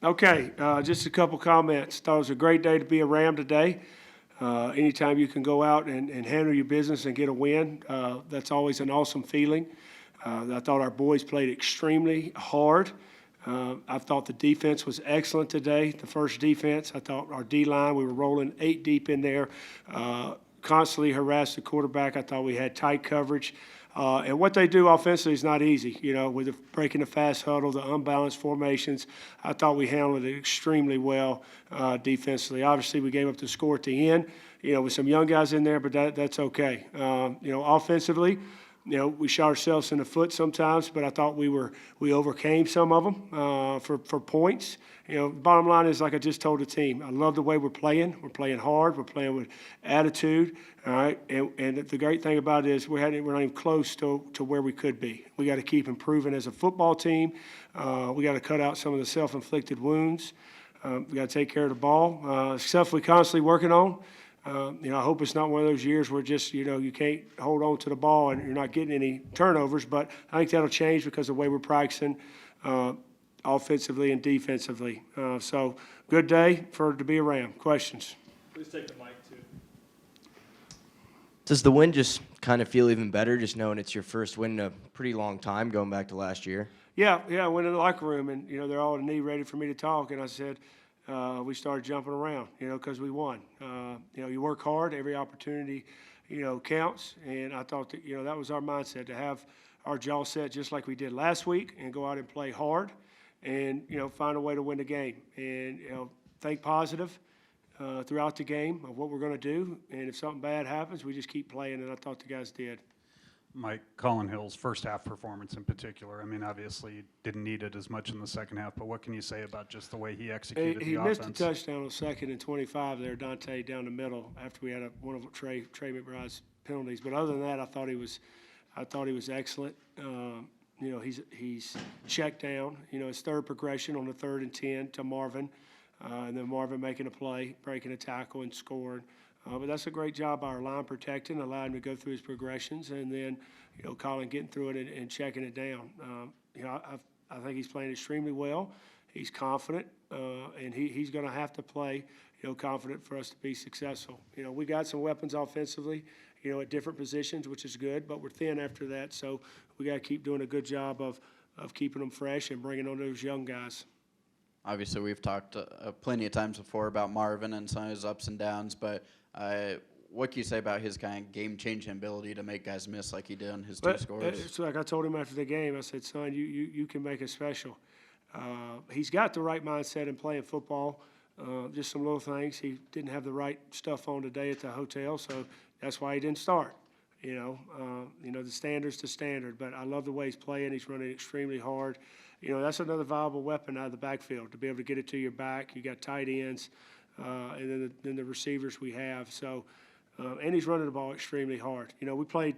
Okay, just a couple comments. Thought it was a great day to be a Ram today. Anytime you can go out and handle your business and get a win, that's always an awesome feeling. I thought our boys played extremely hard. I thought the defense was excellent today, the first defense. I thought our D-line, we were rolling 8 deep in there, constantly harassed the quarterback. I thought we had tight coverage. And what they do offensively is not easy, with breaking the fast huddle, the unbalanced formations. I thought we handled it extremely well defensively. Obviously, we gave up the score at the end, with some young guys in there, but that's okay. Offensively, we shot ourselves in the foot sometimes, but I thought we overcame some of them for points. Bottom line is, like I just told the team, I love the way we're playing. We're playing hard. We're playing with attitude. All right, and the great thing about it is we're not even close to where we could be. We got to keep improving as a football team. We got to cut out some of the self-inflicted wounds. We got to take care of the ball. Stuff we're constantly working on. I hope it's not one of those years where just, you can't hold on to the ball and you're not getting any turnovers, but I think that'll change because of the way we're practicing offensively and defensively. So good day to be a Ram. Questions? Please take the mic, too. Does the win just kind of feel even better, just knowing it's your first win in a pretty long time, going back to last year? Yeah, I went in the locker room, and, they're all in knee ready for me to talk, and I said, we started jumping around, because we won. You work hard, every opportunity, counts, and I thought that, that was our mindset, to have our jaw set just like we did last week and go out and play hard and, find a way to win the game and, think positive throughout the game of what we're going to do, and if something bad happens, we just keep playing, and I thought the guys did. Mike, Colin Hills, first half performance in particular. I mean, obviously, you didn't need it as much in the second half, but what can you say about just the way he executed the offense? He missed a touchdown on second and 25 there, Dante, down the middle after we had one of Trey McBride's penalties. But other than that, I thought he was excellent. He's checked down. His third progression on the 3rd and 10 to Marvin, and then Marvin making a play, breaking a tackle, and scoring. But that's a great job by our line protecting, allowing him to go through his progressions, and then, Colin getting through it and checking it down. I think he's playing extremely well. He's confident, and he's going to have to play, confident for us to be successful. We got some weapons offensively, at different positions, which is good, but we're thin after that, so we got to keep doing a good job of keeping them fresh and bringing on those young guys. Obviously, we've talked plenty of times before about Marvin and some of his ups and downs, but what can you say about his kind of game-changing ability to make guys miss like he did on his two scores? It's like I told him after the game. I said, son, you can make it special. He's got the right mindset in playing football. Just some little things. He didn't have the right stuff on today at the hotel, so that's why he didn't start. The standard's the standard, but I love the way he's playing. He's running extremely hard. That's another viable weapon out of the backfield, to be able to get it to your back. You got tight ends, and then the receivers we have. So, and he's running the ball extremely hard. We played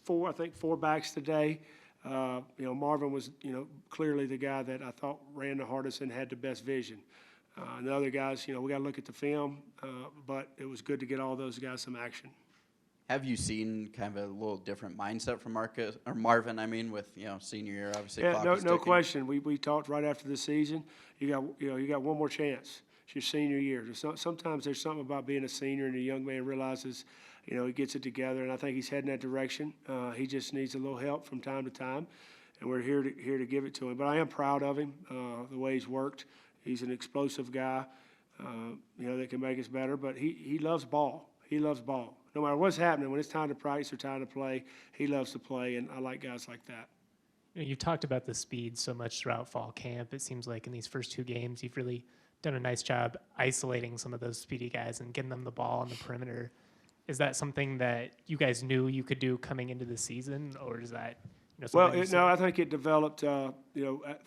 four backs today. Marvin was, clearly the guy that I thought ran the hardest and had the best vision. And the other guys, we got to look at the film, but it was good to get all those guys some action. Have you seen kind of a little different mindset from Marvin? With senior year, obviously. Yeah, no question. We talked right after the season. You got one more chance. It's your senior year. Sometimes there's something about being a senior, and a young man realizes, he gets it together, and I think he's heading that direction. He just needs a little help from time to time, and we're here to give it to him. But I am proud of him, the way he's worked. He's an explosive guy, that can make us better. But he loves ball. He loves ball. No matter what's happening, when it's time to practice or time to play, he loves to play, and I like guys like that. You've talked about the speed so much throughout fall camp. It seems like in these first 2 games, you've really done a nice job isolating some of those speedy guys and getting them the ball on the perimeter. Is that something that you guys knew you could do coming into the season, or is that I think it developed,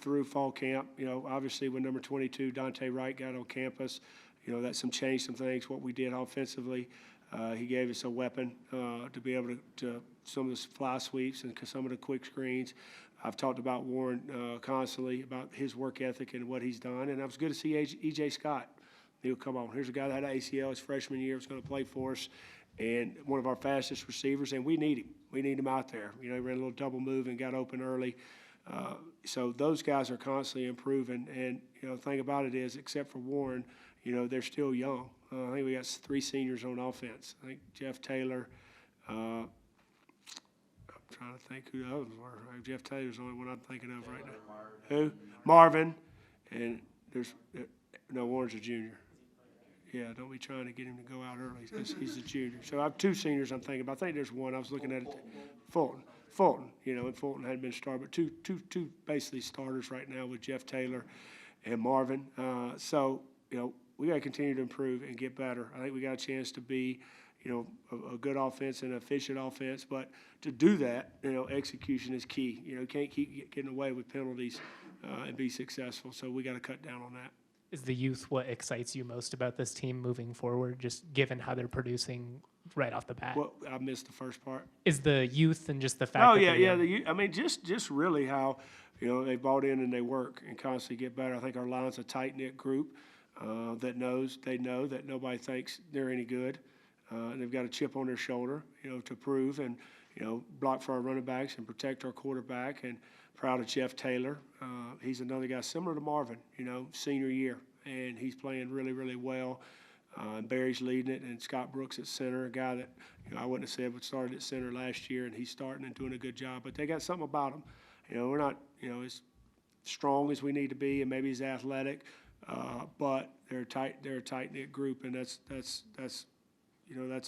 through fall camp. Obviously when number 22, Dante Wright, got on campus, that changed some things, what we did offensively. He gave us a weapon to be able to some of the fly sweeps and some of the quick screens. I've talked about Warren constantly, about his work ethic and what he's done, and it was good to see E.J. Scott. He'll come on. Here's a guy that had an ACL his freshman year, was going to play for us, and one of our fastest receivers, and we need him. We need him out there. He ran a little double move and got open early. So those guys are constantly improving. And, the thing about it is, except for Warren, they're still young. I think we got 3 seniors on offense. I think Jeff Taylor, I'm trying to think who the others were. Jeff Taylor's the only one I'm thinking of right now. Who? Marvin. And there's, no, Warren's a junior. Yeah, don't be trying to get him to go out early. He's a junior. So I have 2 seniors I'm thinking about. I think there's one. I was looking at it. Fulton. And Fulton hadn't been started, but two basically starters right now with Jeff Taylor and Marvin. So, we got to continue to improve and get better. I think we got a chance to be, a good offense and an efficient offense. But to do that, execution is key. You can't keep getting away with penalties and be successful. So we got to cut down on that. Is the youth what excites you most about this team moving forward, just given how they're producing right off the bat? Well, I missed the first part. Is the youth and just the fact Oh, that yeah. they're Just really how, they bought in and they work and constantly get better. I think our line's a tight-knit group that knows that nobody thinks they're any good. And they've got a chip on their shoulder, to prove and, block for our running backs and protect our quarterback. And proud of Jeff Taylor. He's another guy similar to Marvin, senior year. And he's playing really, really well. Barry's leading it, and Scott Brooks at center, a guy that I wouldn't have said would started at center last year, and he's starting and doing a good job. But they got something about him. We're not, as strong as we need to be, and maybe he's athletic, but they're a tight-knit group, and that's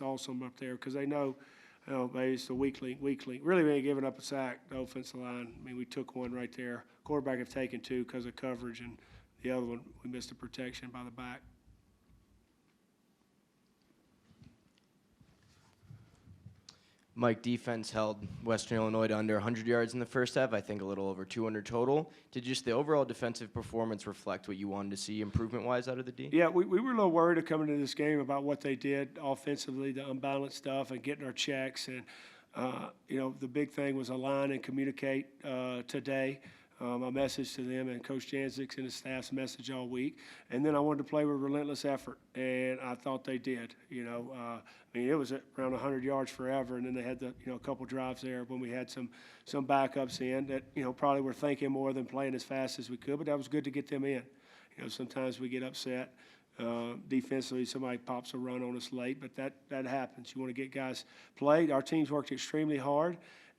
awesome up there because they know. Maybe it's the weak link. Really, we ain't giving up a sack, the offensive line. I mean, we took one right there. Quarterback have taken 2 because of coverage, and the other one, we missed the protection by the back. Mike, defense held Western Illinois to under 100 yards in the first half, I think a little over 200 total. Did just the overall defensive performance reflect what you wanted to see improvement-wise out of the D? Yeah, we were a little worried coming into this game about what they did offensively, the unbalanced stuff, and getting our checks. And, the big thing was align and communicate today. My message to them and Coach Janzik's and his staff's message all week. And then I wanted to play with relentless effort, and I thought they did. It was around 100 yards forever, and then they had a couple drives there when we had some backups in that, probably were thinking more than playing as fast as we could, but that was good to get them in. Sometimes we get upset defensively, somebody pops a run on us late, but that happens. You want to get guys played. Our teams worked extremely hard.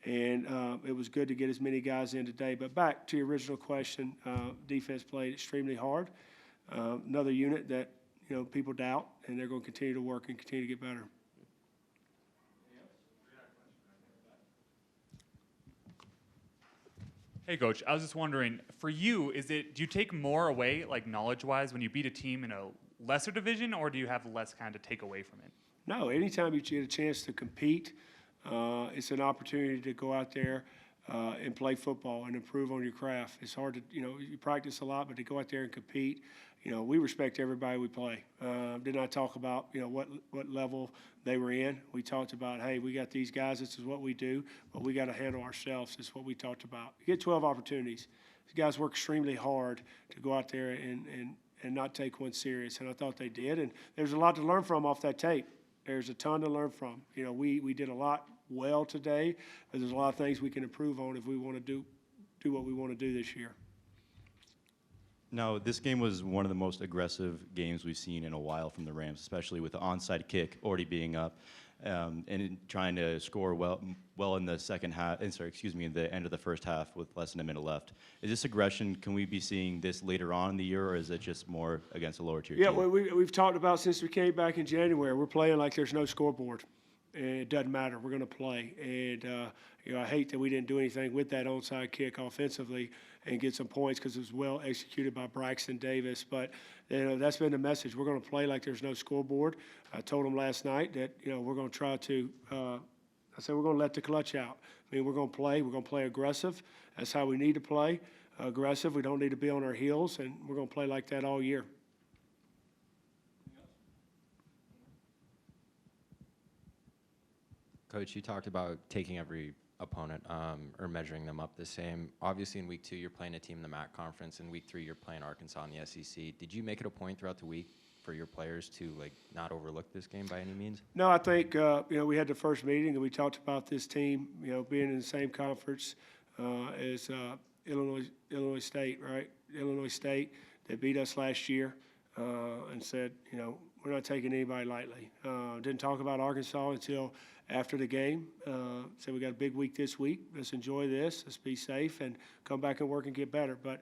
And it was good to get as many guys in today. But back to your original question, defense played extremely hard. Another unit that, people doubt, and they're going to continue to work and continue to get better. Hey, Coach, I was just wondering, for you, do you take more away, like knowledge-wise, when you beat a team in a lesser division, or do you have less kind of take away from it? No, anytime you get a chance to compete, it's an opportunity to go out there and play football and improve on your craft. It's hard to, you practice a lot, but to go out there and compete, we respect everybody we play. Did not talk about, what level they were in. We talked about, hey, we got these guys, this is what we do, but we got to handle ourselves. Is what we talked about. You get 12 opportunities. These guys work extremely hard to go out there and not take one serious, and I thought they did. And there's a lot to learn from off that tape. There's a ton to learn from. We did a lot well today, but there's a lot of things we can improve on if we want to do what we want to do this year. No, this game was one of the most aggressive games we've seen in a while from the Rams, especially with the onside kick already being up and trying to score well in the second half. In the end of the first half with less than a minute left. Is this aggression? Can we be seeing this later on in the year, or is it just more against a lower tier Yeah, team? well, we've talked about since we came back in January. We're playing like there's no scoreboard. And it doesn't matter. We're going to play. And, I hate that we didn't do anything with that onside kick offensively and get some points because it was well executed by Braxton Davis. But, that's been the message. We're going to play like there's no scoreboard. I told them last night that, we're going to try to I said we're going to let the clutch out. We're going to play. We're going to play aggressive. That's how we need to play. Aggressive. We don't need to be on our heels, and we're going to play like that all year. Coach, you talked about taking every opponent or measuring them up the same. Obviously, in week 2, you're playing a team in the MAC conference. In week 3, you're playing Arkansas in the SEC. Did you make it a point throughout the week for your players to not overlook this game by any means? No, I think we had the first meeting and we talked about this team, being in the same conference as Illinois State, right? Illinois State, they beat us last year, and said, you know, we're not taking anybody lightly. Didn't talk about Arkansas until after the game. Said we got a big week this week. Let's enjoy this. Let's be safe and come back and work and get better. But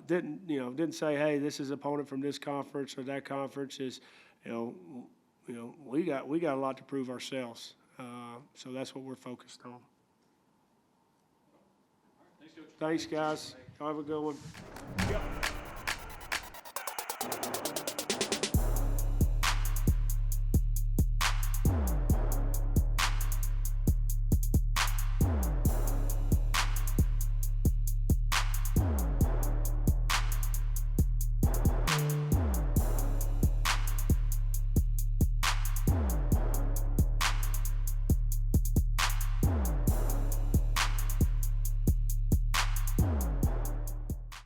didn't say, hey, this is opponent from this conference or that conference. Is, we got a lot to prove ourselves. So that's what we're focused on. Thanks, guys. Have a good one.